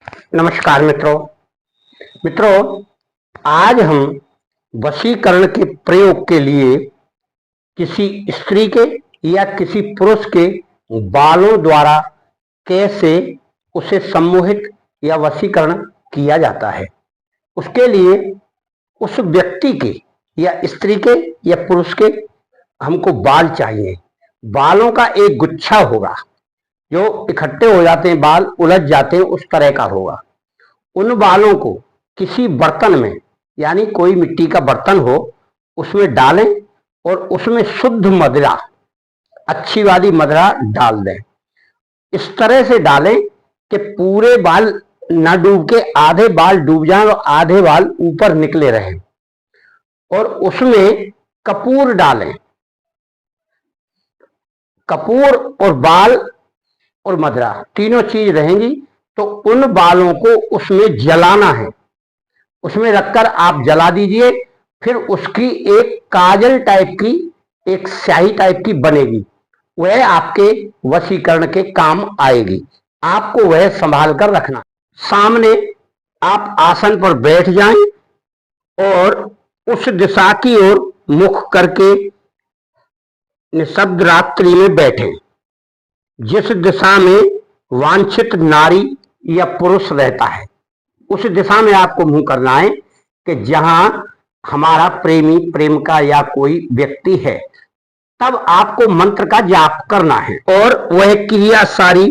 नमस्कार मित्रों, आज हम वशीकरण के प्रयोग के लिए किसी स्त्री के या किसी पुरुष के बालों द्वारा कैसे उसे सम्मोहित या वशीकरण किया जाता है। उसके लिए उस व्यक्ति के या स्त्री के या पुरुष के हमको बाल चाहिए। बालों का एक गुच्छा होगा, जो इकट्ठे हो जाते हैं, बाल उलझ जाते हैं, उस तरह का होगा। उन बालों को किसी बर्तन में, यानी कोई मिट्टी का बर्तन हो, उसमें डालें और उसमें शुद्ध मदिरा, अच्छी वाली मदिरा डाल दें। इस तरह से डालें कि पूरे बाल न डूब के आधे बाल डूब जाएं और आधे बाल ऊपर निकले रहें। और उसमें कपूर डालें। कपूर और बाल और मदिरा तीनों चीज रहेंगी। तो उन बालों को उसमें जलाना है, उसमें रखकर आप जला दीजिए। फिर उसकी एक काजल टाइप की, एक स्याही टाइप की बनेगी, वह आपके वशीकरण के काम आएगी। आपको वह संभाल कर रखना। सामने आप आसन पर बैठ जाएं और उस दिशा की ओर मुख करके निशब्द रात्रि में बैठें। जिस दिशा में वांछित नारी या पुरुष रहता है, उस दिशा में आपको मुंह करना है कि जहां हमारा प्रेमी, प्रेम का या कोई व्यक्ति है। तब आपको मंत्र का जाप करना है और वह क्रिया सारी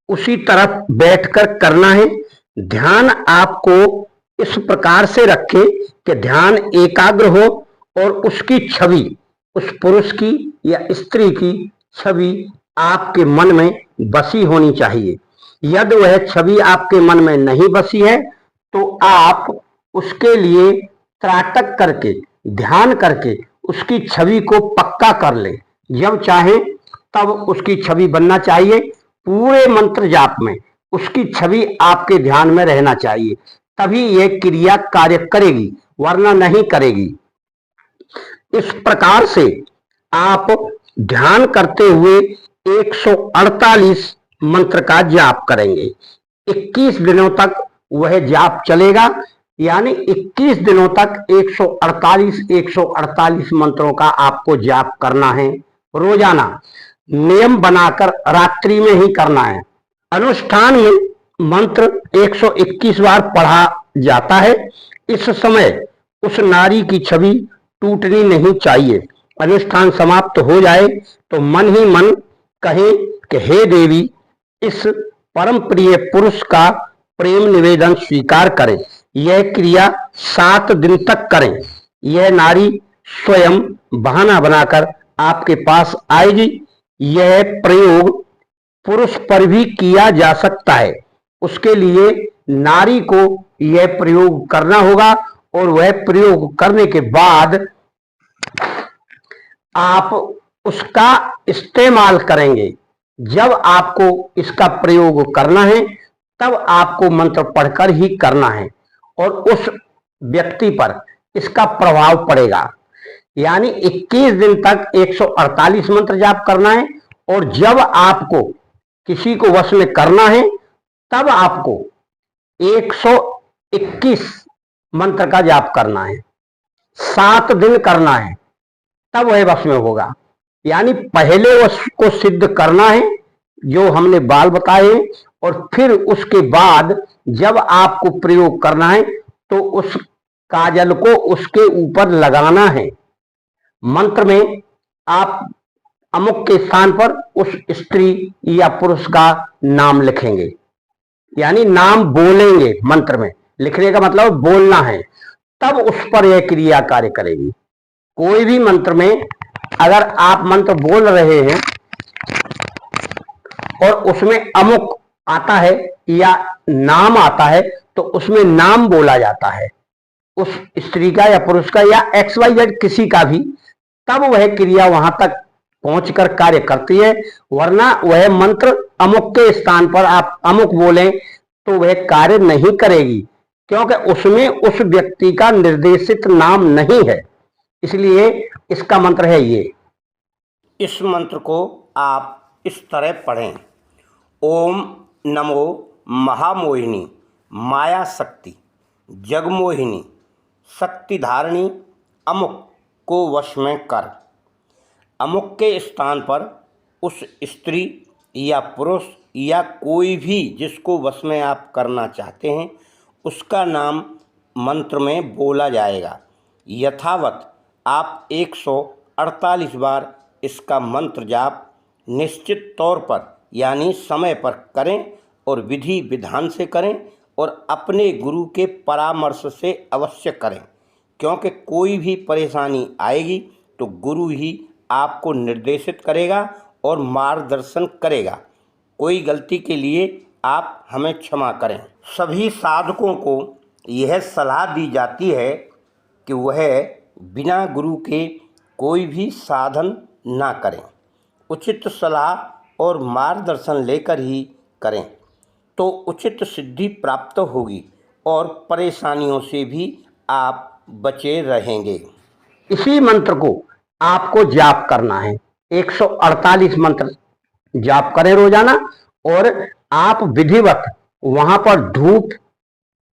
उसी तरफ बैठकर करना है। ध्यान आपको इस प्रकार से रखें कि ध्यान एकाग्र हो और उसकी छवि, उस पुरुष की या स्त्री की छवि आपके मन में बसी होनी चाहिए। यदि वह छवि आपके मन में नहीं बसी है तो आप उसके लिए त्राटक करके, ध्यान करके उसकी छवि को पक्का कर लें। जब चाहे तब उसकी छवि बनना चाहिए। पूरे मंत्र जाप में उसकी छवि आपके ध्यान में रहना चाहिए, तभी यह क्रिया कार्य करेगी, वरना नहीं करेगी। इस प्रकार से आप ध्यान करते हुए 148 मंत्र का जाप करेंगे। 21 दिनों तक वह जाप चलेगा, यानी 21 दिनों तक 148 मंत्रों का आपको जाप करना है। रोजाना नियम बनाकर रात्रि में ही करना है। अनुष्ठान में मंत्र 121 बार पढ़ा जाता है। इस समय उस नारी की छवि टूटनी नहीं चाहिए। अनुष्ठान समाप्त हो जाए तो मन ही मन कहें कि हे देवी, इस परम प्रिय पुरुष का प्रेम निवेदन स्वीकार करें। यह क्रिया 7 दिन तक करें। यह नारी स्वयं बहाना बनाकर आपके पास आएगी। यह प्रयोग पुरुष पर भी किया जा सकता है। उसके लिए नारी को यह प्रयोग करना होगा और वह प्रयोग करने के बाद आप उसका इस्तेमाल करेंगे। जब आपको इसका प्रयोग करना है तब आपको मंत्र पढ़कर ही करना है और उस व्यक्ति पर इसका प्रभाव पड़ेगा। यानी 21 दिन तक 148 मंत्र जाप करना है और जब आपको किसी को वश में करना है तब आपको 121 मंत्र का जाप करना है। 7 दिन करना है, तब वह वश में होगा। यानी पहले वश को सिद्ध करना है, जो हमने बाल बताए, और फिर उसके बाद जब आपको प्रयोग करना है तो उस काजल को उसके ऊपर लगाना है। मंत्र में आप अमुक के स्थान पर उस स्त्री या पुरुष का नाम लिखेंगे, यानी नाम बोलेंगे। मंत्र में लिखने का मतलब बोलना है, तब उस पर यह क्रिया कार्य करेगी। कोई भी मंत्र में अगर आप मंत्र बोल रहे हैं और उसमें अमुक आता है या नाम आता है तो उसमें नाम बोला जाता है उस स्त्री का या पुरुष का या XYZ किसी का भी, तब वह क्रिया वहां तक पहुंचकर कार्य करती है। वरना वह मंत्र अमुक के स्थान पर आप अमुक बोलें तो वह कार्य नहीं करेगी, क्योंकि उसमें उस व्यक्ति का निर्देशित नाम नहीं है। इसलिए इसका मंत्र है ये। इस मंत्र को आप इस तरह पढ़ें। ओम नमो महामोहिनी माया शक्ति, जगमोहिनी, शक्तिधारिणी अमुक को वश में कर। अमुक के स्थान पर उस स्त्री या पुरुष या कोई भी जिसको वश में आप करना चाहते हैं उसका नाम मंत्र में बोला जाएगा। यथावत आप 148 बार इसका मंत्र जाप निश्चित तौर पर यानी समय पर करें और विधि विधान से करें और अपने गुरु के परामर्श से अवश्य करें, क्योंकि कोई भी परेशानी आएगी तो गुरु ही आपको निर्देशित करेगा और मार्गदर्शन करेगा। कोई गलती के लिए आप हमें क्षमा करें। सभी साधकों को यह सलाह दी जाती है कि वह बिना गुरु के कोई भी साधन ना करें, उचित सलाह और मार्गदर्शन लेकर ही करें तो उचित सिद्धि प्राप्त होगी और परेशानियों से भी आप बचे रहेंगे। इसी मंत्र को आपको जाप करना है। 148 मंत्र जाप करें रोजाना और आप विधिवत वहां पर धूप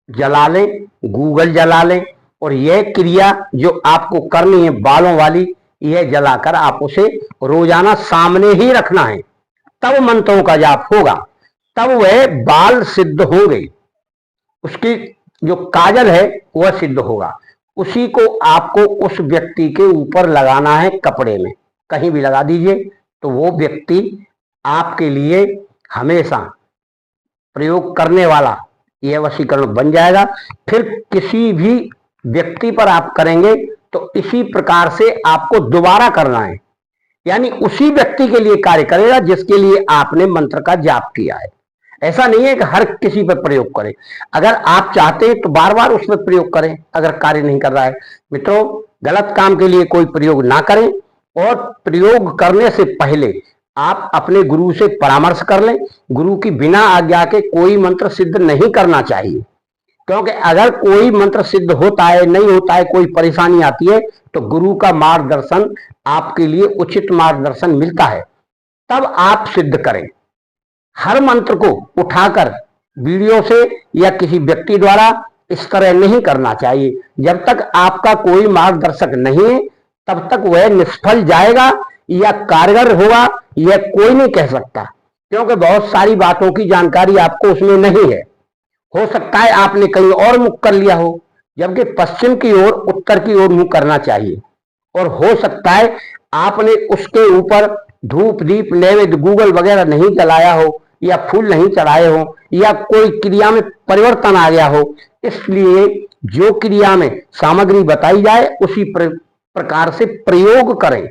जला लें, गूगल जला लें और यह क्रिया जो आपको करनी है बालों वाली, यह जलाकर आप उसे रोजाना सामने ही रखना है। तब मंत्रों का जाप होगा, तब वह बाल सिद्ध होंगे, उसकी जो काजल है वह सिद्ध होगा। उसी को आपको उस व्यक्ति के ऊपर लगाना है, कपड़े में कहीं भी लगा दीजिए तो वो व्यक्ति आपके लिए हमेशा प्रयोग करने वाला यह वशीकरण बन जाएगा। फिर किसी भी व्यक्ति पर आप करेंगे तो इसी प्रकार से आपको दोबारा करना है, यानी उसी व्यक्ति के लिए कार्य करेगा जिसके लिए आपने मंत्र का जाप किया है। ऐसा नहीं है कि हर किसी पर प्रयोग करें। अगर आप चाहते हैं तो बार बार उस पर प्रयोग करें, अगर कार्य नहीं कर रहा है। मित्रों, गलत काम के लिए कोई प्रयोग ना करें और प्रयोग करने से पहले आप अपने गुरु से परामर्श कर लें। गुरु की बिना आज्ञा के कोई मंत्र सिद्ध नहीं करना चाहिए, क्योंकि अगर कोई मंत्र सिद्ध होता है, नहीं होता है, कोई परेशानी आती है तो गुरु का मार्गदर्शन आपके लिए उचित मार्गदर्शन मिलता है, तब आप सिद्ध करें। हर मंत्र को उठाकर वीडियो से या किसी व्यक्ति द्वारा इस तरह नहीं करना चाहिए। जब तक आपका कोई मार्गदर्शक नहीं है तब तक वह निष्फल जाएगा या कारगर होगा यह कोई नहीं कह सकता, क्योंकि बहुत सारी बातों की जानकारी आपको उसमें नहीं है। हो सकता है आपने कहीं और मुख कर लिया हो, जबकि पश्चिम की ओर उत्तर की ओर मुख करना चाहिए। और हो सकता है आपने उसके ऊपर धूप दीप नैवेद्य गूगल वगैरह नहीं जलाया हो या फूल नहीं चढ़ाए हो या कोई क्रिया में परिवर्तन आ गया हो। इसलिए जो क्रिया में सामग्री बताई जाए उसी प्रकार से प्रयोग करें।